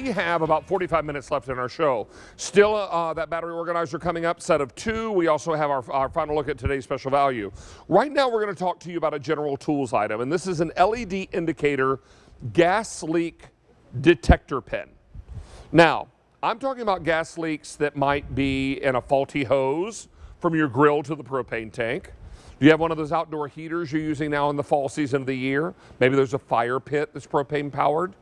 we have about 45 minutes left in our show. Still that battery organizer coming up, set of 2. We also have our final look at today's special value. Right now we're going to talk to you about a general tools item, and this is an LED indicator gas leak detector pen. Now, I'm talking about gas leaks that might be in a faulty hose from your grill to the propane tank. Do you have one of those outdoor heaters you're using now in the fall season of the year? Maybe there's a fire pit that's propane powered.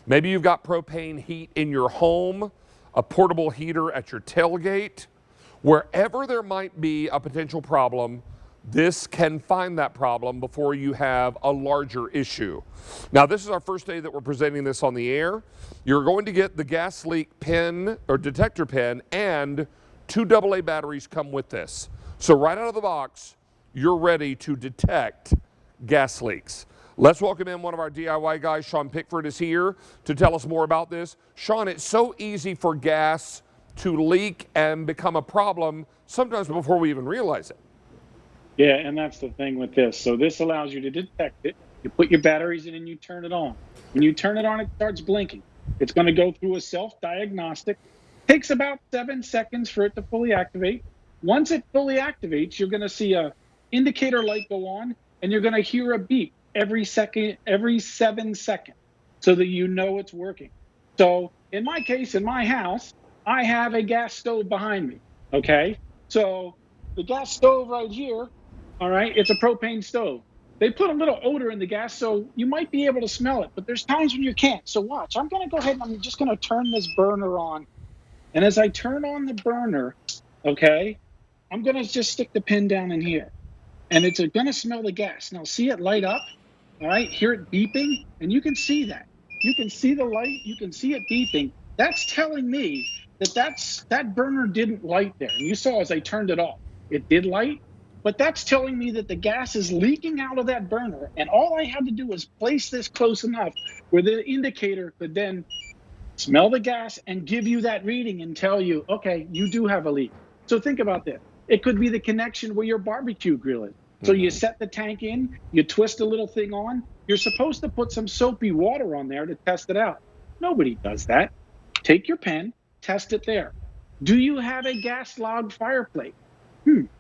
Maybe you've got propane heat in your home, a portable heater at your tailgate. Wherever there might be a potential problem, this can find that problem before you have a larger issue. Now, this is our first day that we're presenting this on the air. You're going to get the gas leak pen or detector pen, and 2 AA batteries come with this. So right out of the box, you're ready to detect gas leaks. Let's welcome in one of our DIY guys. Sean Pickford is here to tell us more about this. Sean, it's so easy for gas to leak and become a problem sometimes before we even realize it. Yeah, and that's the thing with this. So this allows you to detect it. You put your batteries in and you turn it on. When you turn it on, it starts blinking. It's going to go through a self-diagnostic. Takes about 7 seconds for it to fully activate. Once it fully activates, you're going to see a indicator light go on, and you're going to hear a beep every 7 seconds so that you know it's working. So in my case, in my house, I have a gas stove behind me, okay? So the gas stove right here, all right, it's a propane stove. They put a little odor in the gas, so you might be able to smell it, but there's times when you can't. So watch, I'm going to go ahead and I'm just going to turn this burner on. And as I turn on the burner, okay, I'm going to just stick the pin down in here. And it's going to smell the gas. Now, see it light up, all right? Hear it beeping, and you can see that. You can see the light. You can see it beeping. That's telling me that that burner didn't light there. And you saw as I turned it off, it did light, but that's telling me that the gas is leaking out of that burner. And all I had to do was place this close enough where the indicator could then smell the gas and give you that reading and tell you, okay, you do have a leak. So think about this. It could be the connection where your barbecue grill is. So you set the tank in, you twist a little thing on. You're supposed to put some soapy water on there to test it out. Nobody does that. Take your pen, test it there. Do you have a gas log fireplace?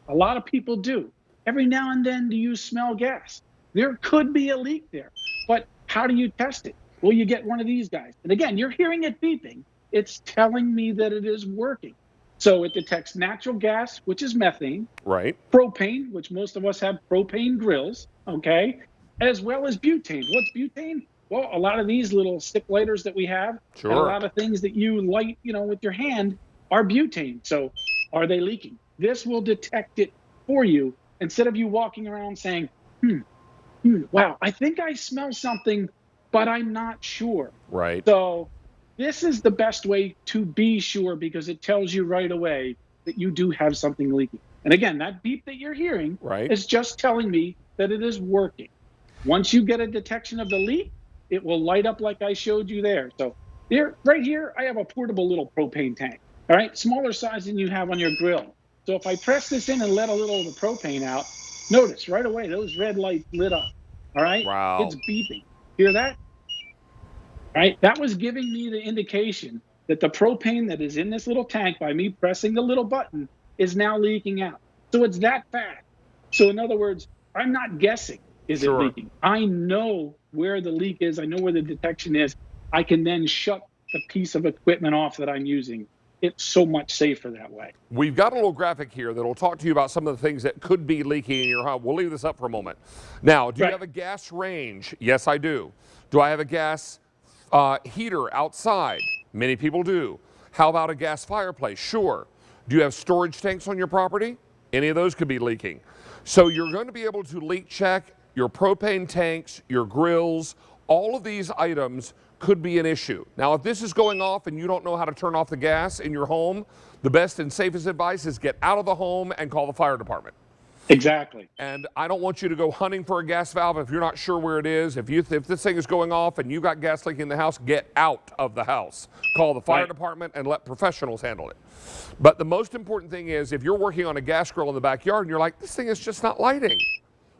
A lot of people do. Every now and then, do you smell gas? There could be a leak there. But how do you test it? Well, you get one of these guys. And again, you're hearing it beeping. It's telling me that it is working. So it detects natural gas, which is methane. Right. Propane, which most of us have propane grills, okay? As well as butane. What's butane? Well, a lot of these little stick lighters that we have, and a lot of things that you light, with your hand are butane. So are they leaking? This will detect it for you instead of you walking around saying, wow, I think I smell something, but I'm not sure. Right. So this is the best way to be sure because it tells you right away that you do have something leaking. And again, that beep that you're hearing is just telling me that it is working. Once you get a detection of the leak, it will light up like I showed you there. So right here, I have a portable little propane tank. All right, smaller size than you have on your grill. So if I press this in and let a little of the propane out, notice right away those red lights lit up. All right, wow. It's beeping. Hear that? All right, that was giving me the indication that the propane that is in this little tank by me pressing the little button is now leaking out. So it's that fast. So in other words, I'm not guessing, is it leaking? I know where the leak is. I know where the detection is. I can then shut the piece of equipment off that I'm using. It's so much safer that way. We've got a little graphic here that will talk to you about some of the things that could be leaking in your home. We'll leave this up for a moment. Now, do you have a gas range? Yes, I do. Do I have a gas heater outside? Many people do. How about a gas fireplace? Sure. Do you have storage tanks on your property? Any of those could be leaking. So you're going to be able to leak check your propane tanks, your grills, all of these items could be an issue. Now, if this is going off and you don't know how to turn off the gas in your home, the best and safest advice is get out of the home and call the fire department. Exactly. And I don't want you to go hunting for a gas valve if you're not sure where it is. If this thing is going off and you got gas leaking in the house, get out of the house. Call the fire department and let professionals handle it. But the most important thing is if you're working on a gas grill in the backyard and you're like, this thing is just not lighting,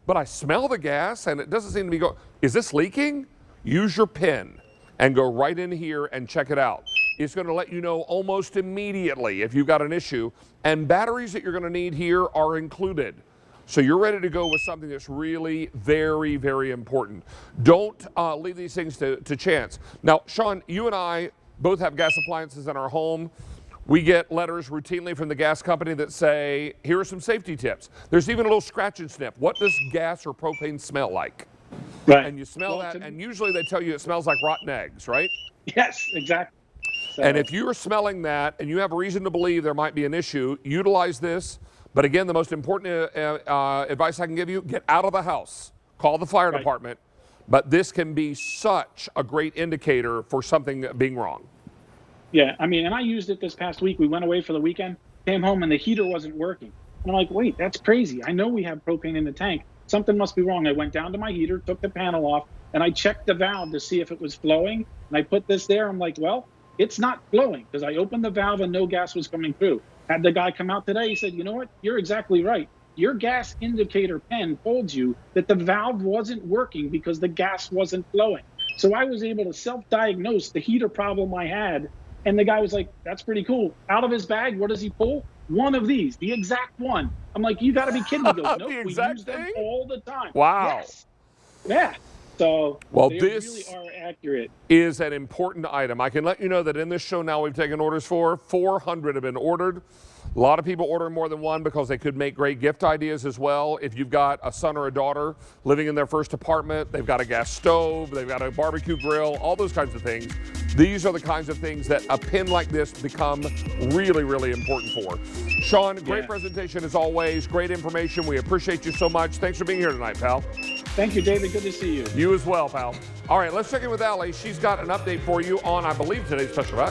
but I smell the gas and it doesn't seem to be going, is this leaking? Use your pen. and go right in here and check it out. It's going to let you know almost immediately if you've got an issue, and batteries that you're going to need here are included. So you're ready to go with something that's really very, very important. Don't leave these things to chance. Now, Sean, you and I both have gas appliances in our home. We get letters routinely from the gas company that say, here are some safety tips. There's even a little scratch and sniff. What does gas or propane smell like? Right. And you smell that, and usually they tell you it smells like rotten eggs, right? Yes, exactly. So, and if you are smelling that and you have a reason to believe there might be an issue, utilize this. But again, the most important advice I can give you, get out of the house. Call the fire department. But this can be such a great indicator for something being wrong. Yeah, I mean, and I used it this past week. We went away for the weekend, came home, and the heater wasn't working. And I'm like, wait, that's crazy. I know we have propane in the tank. Something must be wrong. I went down to my heater, took the panel off, and I checked the valve to see if it was flowing. And I put this there. I'm like, well, it's not flowing because I opened the valve and no gas was coming through. Had the guy come out today, he said, you know what? You're exactly right. Your gas indicator pen told you that the valve wasn't working because the gas wasn't flowing. So I was able to self-diagnose the heater problem I had. And the guy was like, that's pretty cool. Out of his bag, what does he pull? One of these, the exact one. I'm like, you got to be kidding me. He goes, nope, we use them all the time. Wow. Yes. Yeah. So well, they this really are accurate. Is an important item. I can let you know that in this show now we've taken orders for 400 have been ordered. A lot of people order more than one because they could make great gift ideas as well. If you've got a son or a daughter living in their first apartment, they've got a gas stove, they've got a barbecue grill, all those kinds of things. These are the kinds of things that a pin like this become really, really important for. Sean, great presentation as always. Great information. We appreciate you so much. Thanks for being here tonight, pal. Thank you, David. Good to see you. You as well, pal. All right, let's check in with Allie. She's got an update for you on, I believe, today's special value.